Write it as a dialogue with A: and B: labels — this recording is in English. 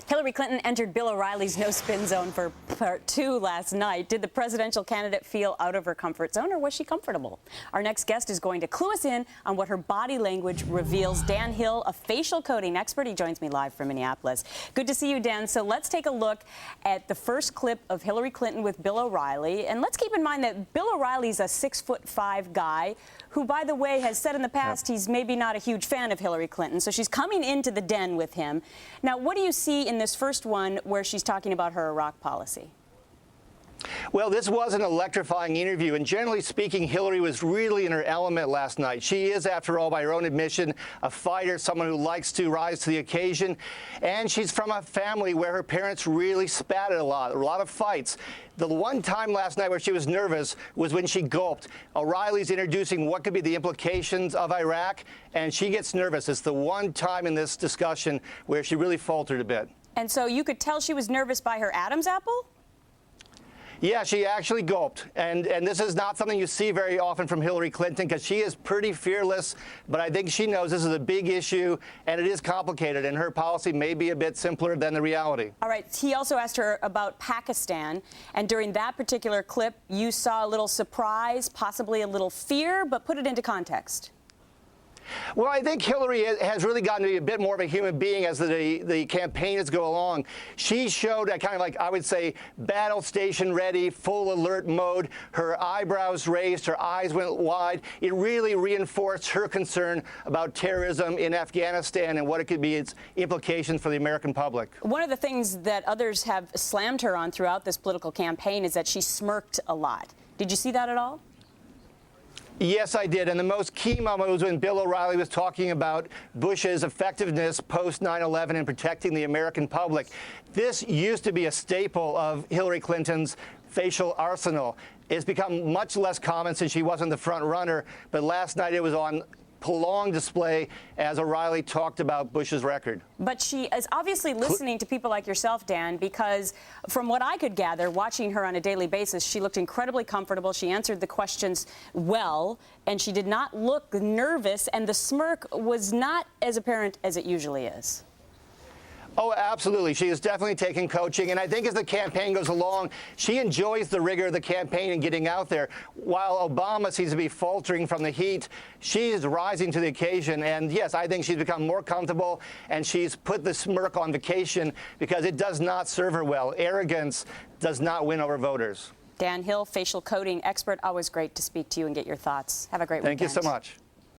A: Hillary Clinton entered Bill O'Reilly's no-spin zone for part 2 last night. Did the presidential candidate feel out of her comfort zone, or was she comfortable? Our next guest is going to clue us in on what her body language reveals. Dan Hill, a facial coding expert. He joins me live from Minneapolis. Good to see you, Dan. So let's take a look at the first clip of Hillary Clinton with Bill O'Reilly. And let's keep in mind that Bill O'Reilly's a 6'5" guy who, by the way, has said in the past he's maybe not a huge fan of Hillary Clinton. So she's coming into the den with him. Now, what do you see in this first one where she's talking about her Iraq policy?
B: Well, this was an electrifying interview, and generally speaking, Hillary was really in her element last night. She is, after all, by her own admission, a fighter, someone who likes to rise to the occasion, and she's from a family where her parents really spat a lot of fights. The one time last night where she was nervous was when she gulped. O'Reilly's introducing what could be the implications of Iraq, and she gets nervous. It's the one time in this discussion where she really faltered a bit.
A: And so you could tell she was nervous by her Adam's apple?
B: Yeah, she actually gulped, and this is not something you see very often from Hillary Clinton because she is pretty fearless, but I think she knows this is a big issue, and it is complicated, and her policy may be a bit simpler than the reality.
A: All right, he also asked her about Pakistan, and during that particular clip, you saw a little surprise, possibly a little fear, but put it into context.
B: Well, I think Hillary has really gotten to be a bit more of a human being as the campaign has go along. She showed a kind of like, I would say, battle station ready, full alert mode. Her eyebrows raised, her eyes went wide. It really reinforced her concern about terrorism in Afghanistan and what it could be its implications for the American public.
A: One of the things that others have slammed her on throughout this political campaign is that she smirked a lot. Did you see that at all?
B: Yes, I did. And the most key moment was when Bill O'Reilly was talking about Bush's effectiveness post 9/11 in protecting the American public. This used to be a staple of Hillary Clinton's facial arsenal. It's become much less common since she wasn't the front runner, but last night it was on prolonged display as O'Reilly talked about Bush's record.
A: But she is obviously listening to people like yourself, Dan, because from what I could gather, watching her on a daily basis, she looked incredibly comfortable. She answered the questions well, and she did not look nervous, and the smirk was not as apparent as it usually is.
B: Oh, absolutely. She is definitely taking coaching. And I think as the campaign goes along, she enjoys the rigor of the campaign and getting out there. While Obama seems to be faltering from the heat, she is rising to the occasion. And yes, I think she's become more comfortable, and she's put the smirk on vacation because it does not serve her well. Arrogance does not win over voters.
A: Dan Hill, facial coding expert. Always great to speak to you and get your thoughts. Have a great weekend.
B: Thank you so much.